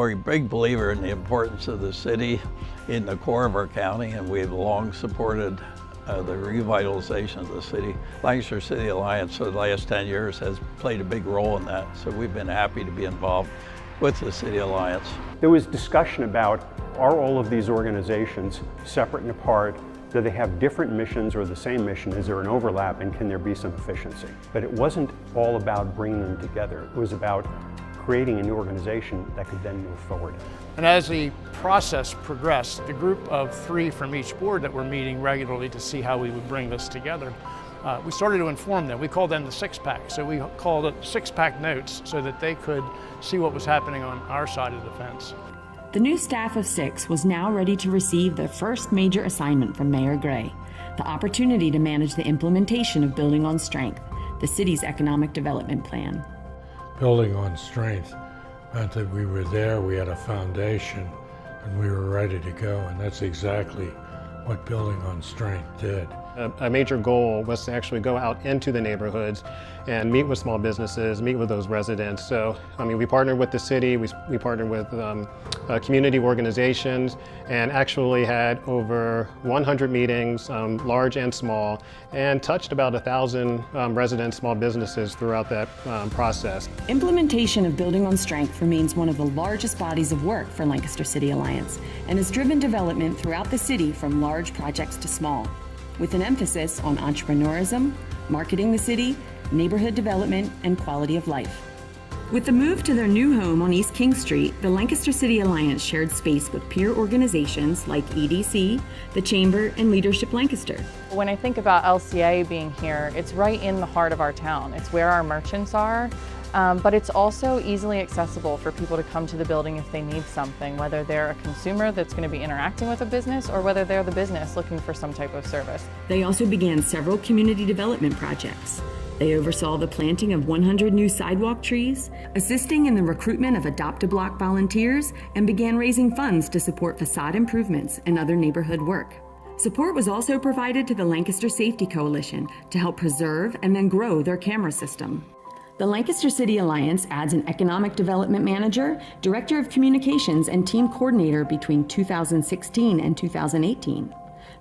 We're a big believer in the importance of the city in the core of our county, and we've long supported the revitalization of the city. Lancaster City Alliance for the last 10 years has played a big role in that, so we've been happy to be involved with the City Alliance. There was discussion about, are all of these organizations separate and apart? Do they have different missions or the same mission? Is there an overlap, and can there be some efficiency? But it wasn't all about bringing them together. It was about creating a new organization that could then move forward. And as the process progressed, the group of 3 from each board that were meeting regularly to see how we would bring this together, we started to inform them. We called them the six-pack. So we called it six-pack notes so that they could see what was happening on our side of the fence. The new staff of 6 was now ready to receive their first major assignment from Mayor Gray, the opportunity to manage the implementation of Building on Strength, the city's economic development plan. Building on strength meant that we were there, we had a foundation, and we were ready to go, and that's exactly what Building on Strength did. A major goal was to actually go out into the neighborhoods and meet with small businesses, meet with those residents. So, I mean, we partnered with the city, we partnered with community organizations, and actually had over 100 meetings, large and small, and touched about 1,000 residents, small businesses throughout that process. Implementation of Building on Strength remains one of the largest bodies of work for Lancaster City Alliance and has driven development throughout the city from large projects to small, with an emphasis on entrepreneurism, marketing the city, neighborhood development, and quality of life. With the move to their new home on East King Street, the Lancaster City Alliance shared space with peer organizations like EDC, the Chamber, and Leadership Lancaster. When I think about LCA being here, it's right in the heart of our town. It's where our merchants are. But it's also easily accessible for people to come to the building if they need something, whether they're a consumer that's going to be interacting with a business or whether they're the business looking for some type of service. They also began several community development projects. They oversaw the planting of 100 new sidewalk trees, assisting in the recruitment of Adopt-A-Block volunteers, and began raising funds to support facade improvements and other neighborhood work. Support was also provided to the Lancaster Safety Coalition to help preserve and then grow their camera system. The Lancaster City Alliance adds an economic development manager, director of communications, and team coordinator between 2016 and 2018.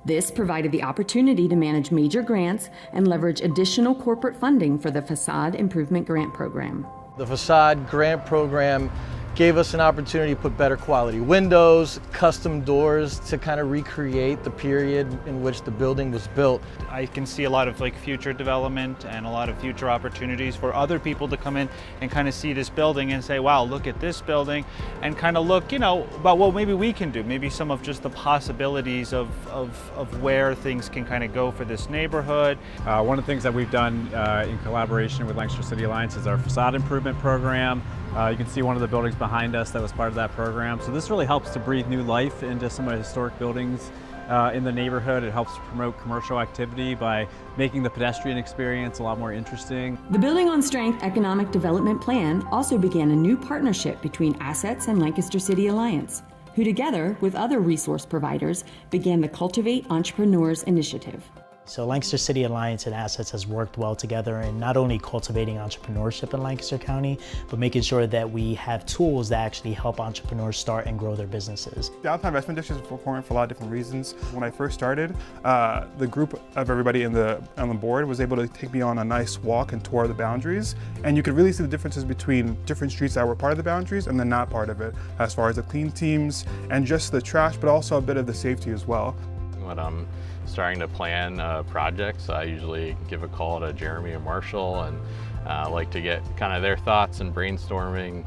This provided the opportunity to manage major grants and leverage additional corporate funding for the Facade Improvement Grant Program. The Facade Grant Program gave us an opportunity to put better quality windows, custom doors to kind of recreate the period in which the building was built. I can see a lot of future development and a lot of future opportunities for other people to come in and kind of see this building and say, wow, look at this building, and kind of look, about what maybe we can do, maybe some of just the possibilities of where things can kind of go for this neighborhood. One of the things that we've done in collaboration with Lancaster City Alliance is our facade improvement program. You can see one of the buildings behind us that was part of that program. So this really helps to breathe new life into some of the historic buildings in the neighborhood. It helps to promote commercial activity by making the pedestrian experience a lot more interesting. The Building on Strength Economic Development Plan also began a new partnership between Assets and Lancaster City Alliance, who together with other resource providers began the Cultivate Entrepreneurs Initiative. So Lancaster City Alliance and Assets has worked well together in not only cultivating entrepreneurship in Lancaster County, but making sure that we have tools that actually help entrepreneurs start and grow their businesses. Downtown Investment District is important for a lot of different reasons. When I first started, the group of everybody on the board was able to take me on a nice walk and tour of the boundaries, and you could really see the differences between different streets that were part of the boundaries and then not part of it, as far as the clean teams and just the trash, but also a bit of the safety as well. When I'm starting to plan projects, I usually give a call to Jeremy and Marshall and like to get kind of their thoughts and brainstorming,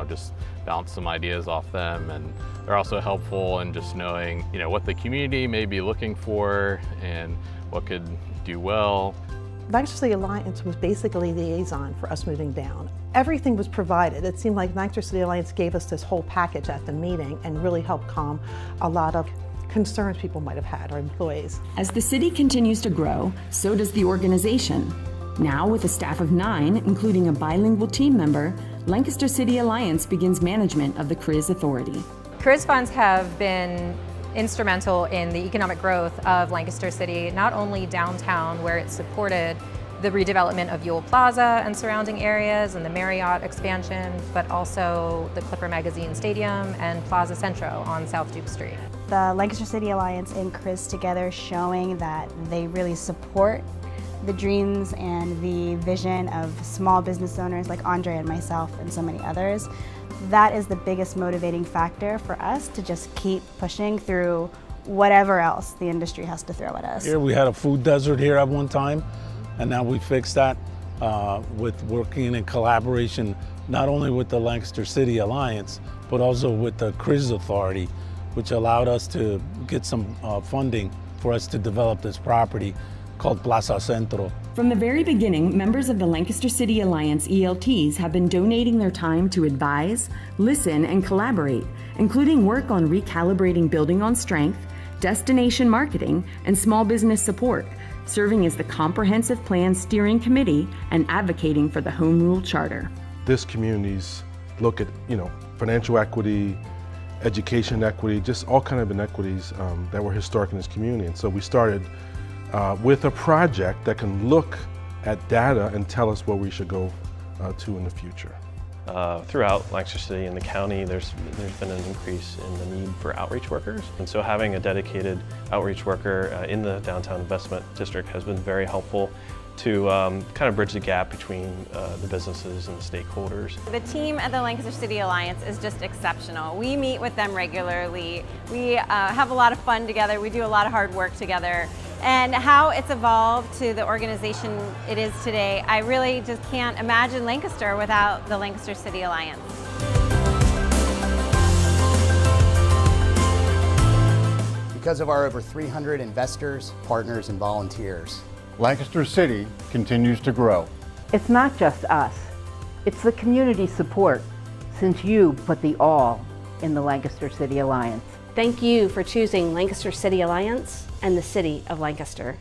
just bounce some ideas off them. And they're also helpful in just knowing, what the community may be looking for and what could do well. Lancaster City Alliance was basically the liaison for us moving down. Everything was provided. It seemed like Lancaster City Alliance gave us this whole package at the meeting and really helped calm a lot of concerns people might have had, our employees. As the city continues to grow, so does the organization. Now with a staff of 9, including a bilingual team member, Lancaster City Alliance begins management of the CRIZ Authority. CRIZ funds have been instrumental in the economic growth of Lancaster City, not only downtown where it's supported the redevelopment of Ewell Plaza and surrounding areas and the Marriott expansion, but also the Clipper Magazine Stadium and Plaza Centro on South Duke Street. The Lancaster City Alliance and Chris together showing that they really support the dreams and the vision of small business owners like Andre and myself and so many others. That is the biggest motivating factor for us to just keep pushing through whatever else the industry has to throw at us. Here we had a food desert here at one time, and now we fixed that with working in collaboration not only with the Lancaster City Alliance, but also with the CRIZ Authority, which allowed us to get some funding for us to develop this property called Plaza Centro. From the very beginning, members of the Lancaster City Alliance ELTs have been donating their time to advise, listen, and collaborate, including work on recalibrating building on strength, destination marketing, and small business support, serving as the comprehensive plan steering committee and advocating for the Home Rule Charter. This community's look at, financial equity, education equity, just all kind of inequities that were historic in this community. And so we started with a project that can look at data and tell us where we should go to in the future. Throughout Lancaster City and the county, there's been an increase in the need for outreach workers. And so having a dedicated outreach worker in the downtown investment district has been very helpful to kind of bridge the gap between the businesses and the stakeholders. The team at the Lancaster City Alliance is just exceptional. We meet with them regularly. We have a lot of fun together. We do a lot of hard work together. And how it's evolved to the organization it is today, I really just can't imagine Lancaster without the Lancaster City Alliance. Because of our over 300 investors, partners, and volunteers, Lancaster City continues to grow. It's not just us, it's the community support, since you put the all in the Lancaster City Alliance. Thank you for choosing Lancaster City Alliance and the City of Lancaster.